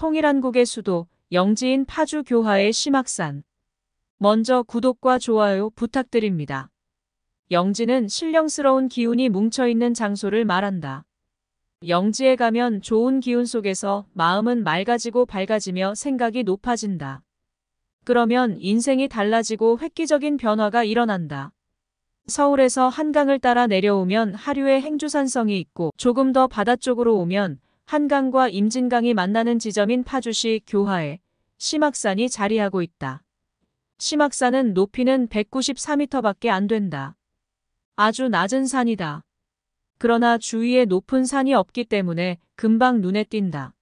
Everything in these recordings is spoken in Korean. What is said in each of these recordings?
통일한국의 수도, 영지인 파주 교화의 심악산. 먼저 구독과 좋아요 부탁드립니다. 영지는 신령스러운 기운이 뭉쳐있는 장소를 말한다. 영지에 가면 좋은 기운 속에서 마음은 맑아지고 밝아지며 생각이 높아진다. 그러면 인생이 달라지고 획기적인 변화가 일어난다. 서울에서 한강을 따라 내려오면 하류의 행주산성이 있고 조금 더 바다 쪽으로 오면 한강과 임진강이 만나는 지점인 파주시 교화에 심악산이 자리하고 있다. 심악산은 높이는 194m밖에 안 된다. 아주 낮은 산이다. 그러나 주위에 높은 산이 없기 때문에 금방 눈에 띈다.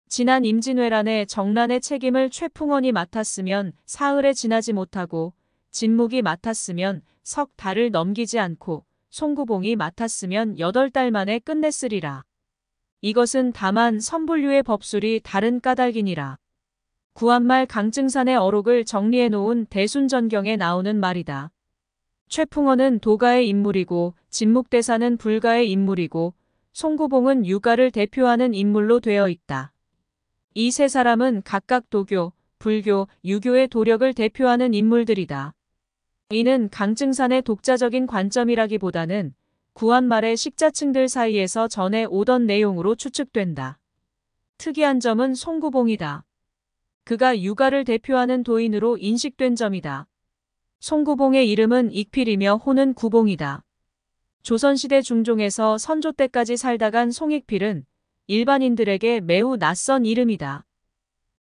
지난 임진왜란의 정란의 책임을 최풍원이 맡았으면 사흘에 지나지 못하고 진묵이 맡았으면 석 달을 넘기지 않고 송구봉이 맡았으면 8달 만에 끝냈으리라. 이것은 다만 선분류의 법술이 다른 까닭이니라. 구한말 강증산의 어록을 정리해 놓은 대순전경에 나오는 말이다. 최풍원은 도가의 인물이고 진묵대사는 불가의 인물이고 송구봉은 유가를 대표하는 인물로 되어 있다. 이 세 사람은 각각 도교, 불교, 유교의 도력을 대표하는 인물들이다. 이는 강증산의 독자적인 관점이라기보다는 구한말의 식자층들 사이에서 전해 오던 내용으로 추측된다. 특이한 점은 송구봉이다. 그가 유가를 대표하는 도인으로 인식된 점이다. 송구봉의 이름은 익필이며 호는 구봉이다. 조선시대 중종에서 선조 때까지 살다간 송익필은 일반인들에게 매우 낯선 이름이다.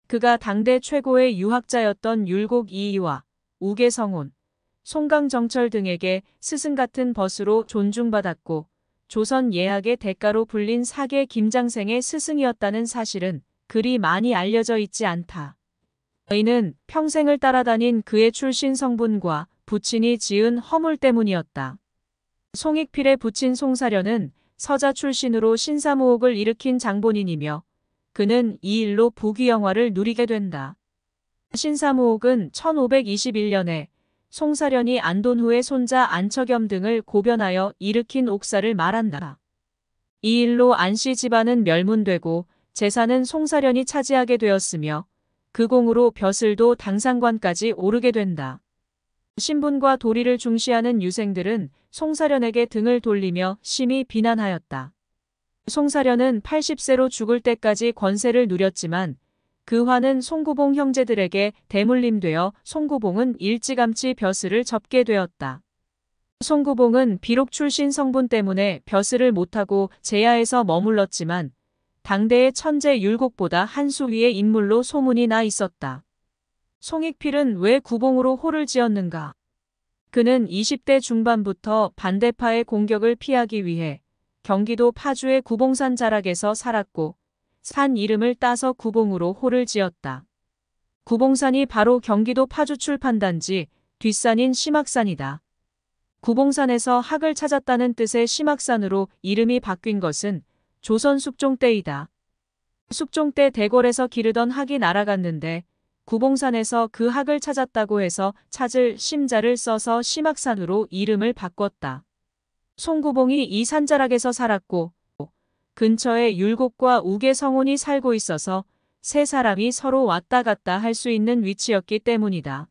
그가 당대 최고의 유학자였던 율곡 이이와 우계성훈, 송강정철 등에게 스승 같은 벗으로 존중받았고 조선 예학의 대가로 불린 사계 김장생의 스승이었다는 사실은 그리 많이 알려져 있지 않다. 이는 평생을 따라다닌 그의 출신 성분과 부친이 지은 허물 때문이었다. 송익필의 부친 송사련은 서자 출신으로 신사무옥을 일으킨 장본인이며 그는 이 일로 부귀영화를 누리게 된다. 신사무옥은 1521년에 송사련이 안돈후의 손자 안처겸 등을 고변하여 일으킨 옥사를 말한다. 이 일로 안씨 집안은 멸문되고 재산은 송사련이 차지하게 되었으며 그 공으로 벼슬도 당상관까지 오르게 된다. 신분과 도리를 중시하는 유생들은 송사련에게 등을 돌리며 심히 비난하였다. 송사련은 80세로 죽을 때까지 권세를 누렸지만 그 화는 송구봉 형제들에게 대물림되어 송구봉은 일찌감치 벼슬을 접게 되었다. 송구봉은 비록 출신 성분 때문에 벼슬을 못하고 제야에서 머물렀지만 당대의 천재 율곡보다 한 수 위의 인물로 소문이 나 있었다. 송익필은 왜 구봉으로 호를 지었는가? 그는 20대 중반부터 반대파의 공격을 피하기 위해 경기도 파주의 구봉산 자락에서 살았고 산 이름을 따서 구봉으로 호를 지었다. 구봉산이 바로 경기도 파주 출판단지 뒷산인 심악산이다. 구봉산에서 학을 찾았다는 뜻의 심악산으로 이름이 바뀐 것은 조선 숙종 때이다. 숙종 때 대궐에서 기르던 학이 날아갔는데 구봉산에서 그 학을 찾았다고 해서 찾을 심자를 써서 심악산으로 이름을 바꿨다. 송구봉이 이 산자락에서 살았고 근처에 율곡과 우계성훈이 살고 있어서 세 사람이 서로 왔다 갔다 할 수 있는 위치였기 때문이다.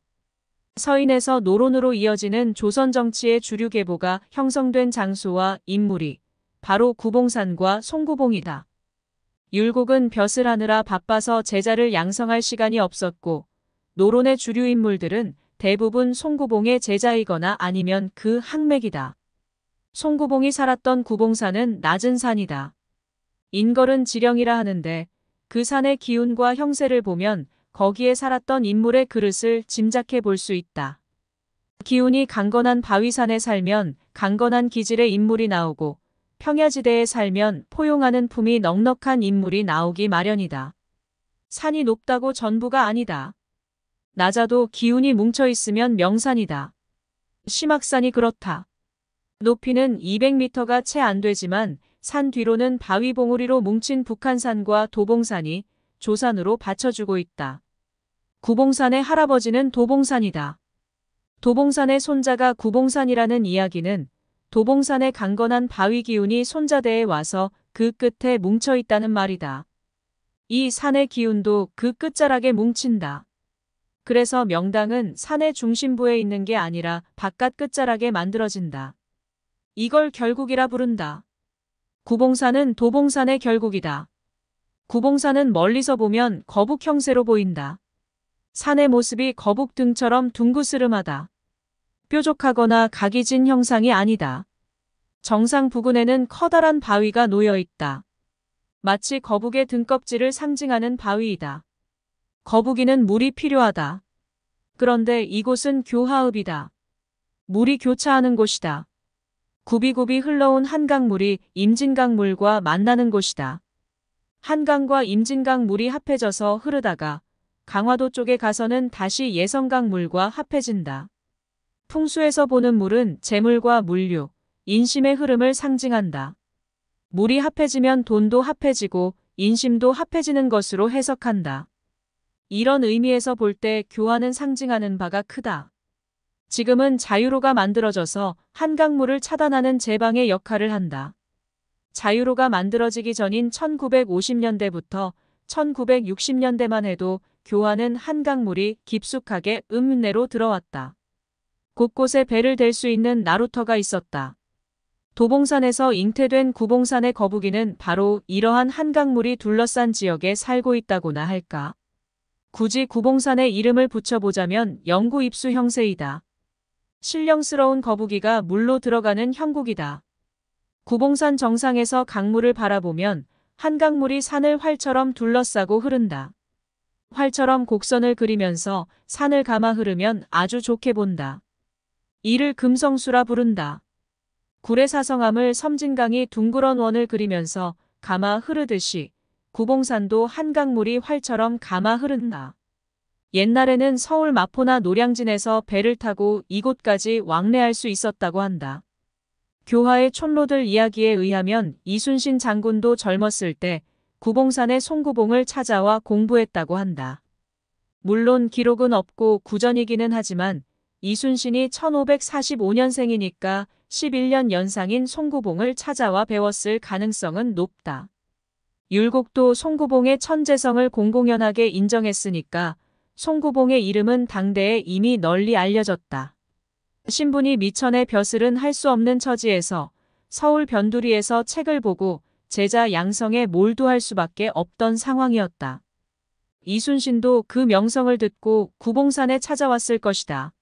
서인에서 노론으로 이어지는 조선 정치의 주류 계보가 형성된 장소와 인물이 바로 구봉산과 송구봉이다. 율곡은 벼슬 하느라 바빠서 제자를 양성할 시간이 없었고 노론의 주류 인물들은 대부분 송구봉의 제자이거나 아니면 그 학맥이다. 송구봉이 살았던 구봉산은 낮은 산이다. 인걸은 지령이라 하는데 그 산의 기운과 형세를 보면 거기에 살았던 인물의 그릇을 짐작해 볼 수 있다. 기운이 강건한 바위산에 살면 강건한 기질의 인물이 나오고 평야지대에 살면 포용하는 품이 넉넉한 인물이 나오기 마련이다. 산이 높다고 전부가 아니다. 낮아도 기운이 뭉쳐있으면 명산이다. 심악산이 그렇다. 높이는 200m가 채 안 되지만 산 뒤로는 바위 봉우리로 뭉친 북한산과 도봉산이 조산으로 받쳐주고 있다. 구봉산의 할아버지는 도봉산이다. 도봉산의 손자가 구봉산이라는 이야기는 도봉산의 강건한 바위 기운이 손자대에 와서 그 끝에 뭉쳐 있다는 말이다. 이 산의 기운도 그 끝자락에 뭉친다. 그래서 명당은 산의 중심부에 있는 게 아니라 바깥 끝자락에 만들어진다. 이걸 결국이라 부른다. 구봉산은 도봉산의 결국이다. 구봉산은 멀리서 보면 거북 형세로 보인다. 산의 모습이 거북 등처럼 둥그스름하다. 뾰족하거나 각이 진 형상이 아니다. 정상 부근에는 커다란 바위가 놓여 있다. 마치 거북의 등껍질을 상징하는 바위이다. 거북이는 물이 필요하다. 그런데 이곳은 교하읍이다. 물이 교차하는 곳이다. 굽이굽이 흘러온 한강물이 임진강물과 만나는 곳이다. 한강과 임진강 물이 합해져서 흐르다가 강화도 쪽에 가서는 다시 예성강 물과 합해진다. 풍수에서 보는 물은 재물과 물류, 인심의 흐름을 상징한다. 물이 합해지면 돈도 합해지고 인심도 합해지는 것으로 해석한다. 이런 의미에서 볼 때 교화는 상징하는 바가 크다. 지금은 자유로가 만들어져서 한강물을 차단하는 제방의 역할을 한다. 자유로가 만들어지기 전인 1950년대부터 1960년대만 해도 교화는 한강물이 깊숙하게 읍내로 들어왔다. 곳곳에 배를 댈 수 있는 나루터가 있었다. 도봉산에서 잉태된 구봉산의 거북이는 바로 이러한 한강물이 둘러싼 지역에 살고 있다고나 할까. 굳이 구봉산의 이름을 붙여보자면 영구 입수 형세이다. 신령스러운 거북이가 물로 들어가는 형국이다. 구봉산 정상에서 강물을 바라보면 한강물이 산을 활처럼 둘러싸고 흐른다. 활처럼 곡선을 그리면서 산을 감아 흐르면 아주 좋게 본다. 이를 금성수라 부른다. 구례사성암을 섬진강이 둥그런 원을 그리면서 감아 흐르듯이 구봉산도 한강물이 활처럼 감아 흐른다. 옛날에는 서울 마포나 노량진에서 배를 타고 이곳까지 왕래할 수 있었다고 한다. 교화의 촌로들 이야기에 의하면 이순신 장군도 젊었을 때 구봉산의 송구봉을 찾아와 공부했다고 한다. 물론 기록은 없고 구전이기는 하지만 이순신이 1545년생이니까 11년 연상인 송구봉을 찾아와 배웠을 가능성은 높다. 율곡도 송구봉의 천재성을 공공연하게 인정했으니까 송구봉의 이름은 당대에 이미 널리 알려졌다. 신분이 미천의 벼슬은 할 수 없는 처지에서 서울 변두리에서 책을 보고 제자 양성에 몰두할 수밖에 없던 상황이었다. 이순신도 그 명성을 듣고 구봉산에 찾아왔을 것이다.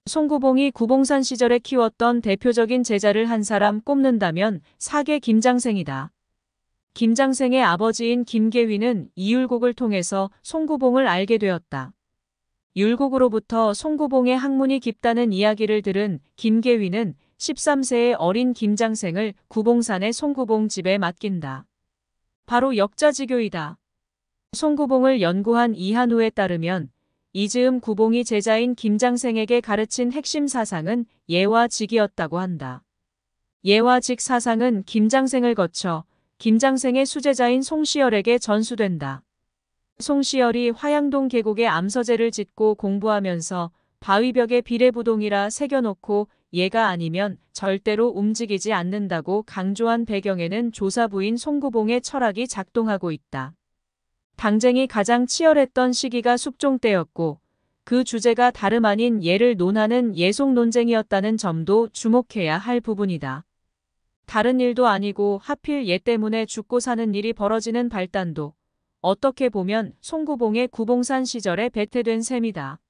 송구봉이 구봉산 시절에 키웠던 대표적인 제자를 한 사람 꼽는다면 사계 김장생이다. 김장생의 아버지인 김계휘는 이율곡을 통해서 송구봉을 알게 되었다. 율곡으로부터 송구봉의 학문이 깊다는 이야기를 들은 김계휘는 13세의 어린 김장생을 구봉산의 송구봉 집에 맡긴다. 바로 역자지교이다. 송구봉을 연구한 이한우에 따르면 이즈음 구봉이 제자인 김장생에게 가르친 핵심 사상은 예화직이었다고 한다. 예화직 사상은 김장생을 거쳐 김장생의 수제자인 송시열에게 전수된다. 송시열이 화양동 계곡에 암서재를 짓고 공부하면서 바위벽에 비례부동이라 새겨놓고 얘가 아니면 절대로 움직이지 않는다고 강조한 배경에는 조사부인 송구봉의 철학이 작동하고 있다. 당쟁이 가장 치열했던 시기가 숙종 때였고 그 주제가 다름 아닌 예를 논하는 예속 논쟁이었다는 점도 주목해야 할 부분이다. 다른 일도 아니고 하필 예 때문에 죽고 사는 일이 벌어지는 발단도 어떻게 보면 송구봉의 구봉산 시절에 배태된 셈이다.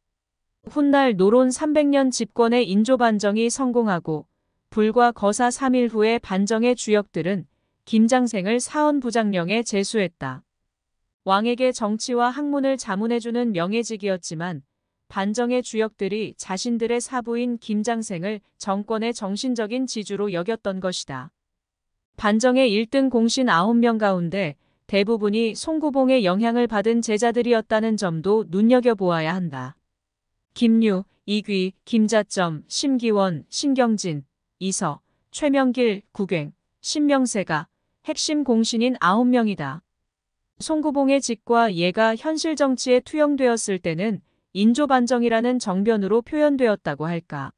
훗날 노론 300년 집권의 인조반정이 성공하고 불과 거사 3일 후에 반정의 주역들은 김장생을 사헌부장령에 제수했다. 왕에게 정치와 학문을 자문해주는 명예직이었지만 반정의 주역들이 자신들의 사부인 김장생을 정권의 정신적인 지주로 여겼던 것이다. 반정의 1등 공신 9명 가운데 대부분이 송구봉의 영향을 받은 제자들이었다는 점도 눈여겨보아야 한다. 김유, 이귀, 김자점, 심기원, 신경진, 이서, 최명길, 구갱, 신명세가 핵심 공신인 9명이다. 송구봉의 직과 예가 현실 정치에 투영되었을 때는 인조반정이라는 정변으로 표현되었다고 할까.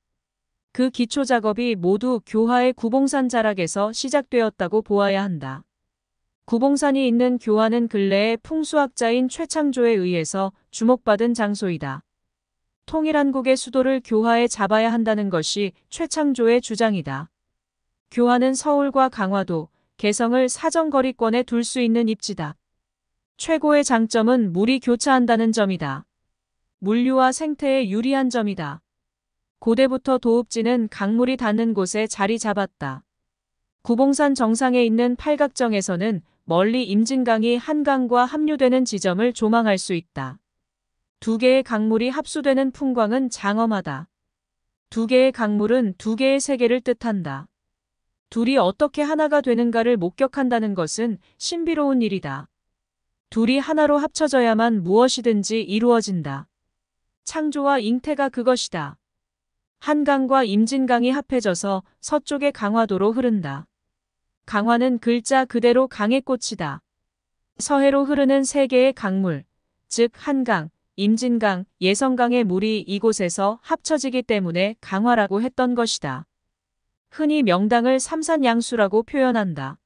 그 기초 작업이 모두 교화의 구봉산 자락에서 시작되었다고 보아야 한다. 구봉산이 있는 교화는 근래에 풍수학자인 최창조에 의해서 주목받은 장소이다. 통일한국의 수도를 교화에 잡아야 한다는 것이 최창조의 주장이다. 교화는 서울과 강화도, 개성을 사정거리권에 둘 수 있는 입지다. 최고의 장점은 물이 교차한다는 점이다. 물류와 생태에 유리한 점이다. 고대부터 도읍지는 강물이 닿는 곳에 자리 잡았다. 구봉산 정상에 있는 팔각정에서는 멀리 임진강이 한강과 합류되는 지점을 조망할 수 있다. 두 개의 강물이 합수되는 풍광은 장엄하다. 두 개의 강물은 두 개의 세계를 뜻한다. 둘이 어떻게 하나가 되는가를 목격한다는 것은 신비로운 일이다. 둘이 하나로 합쳐져야만 무엇이든지 이루어진다. 창조와 잉태가 그것이다. 한강과 임진강이 합해져서 서쪽의 강화도로 흐른다. 강화는 글자 그대로 강의 꽃이다. 서해로 흐르는 세 개의 강물, 즉 한강, 임진강, 예성강의 물이 이곳에서 합쳐지기 때문에 강화라고 했던 것이다. 흔히 명당을 삼산양수라고 표현한다.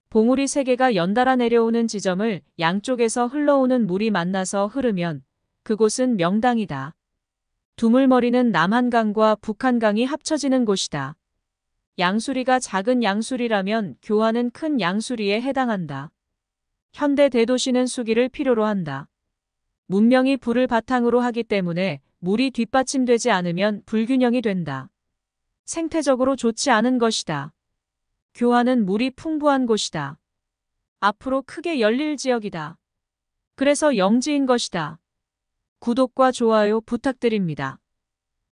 봉우리 세 개가 연달아 내려오는 지점을 양쪽에서 흘러오는 물이 만나서 흐르면 그곳은 명당이다. 두물머리는 남한강과 북한강이 합쳐지는 곳이다. 양수리가 작은 양수리라면 교화는 큰 양수리에 해당한다. 현대 대도시는 수기를 필요로 한다. 문명이 불을 바탕으로 하기 때문에 물이 뒷받침되지 않으면 불균형이 된다. 생태적으로 좋지 않은 것이다. 교화는 물이 풍부한 곳이다. 앞으로 크게 열릴 지역이다. 그래서 영지인 것이다. 구독과 좋아요 부탁드립니다.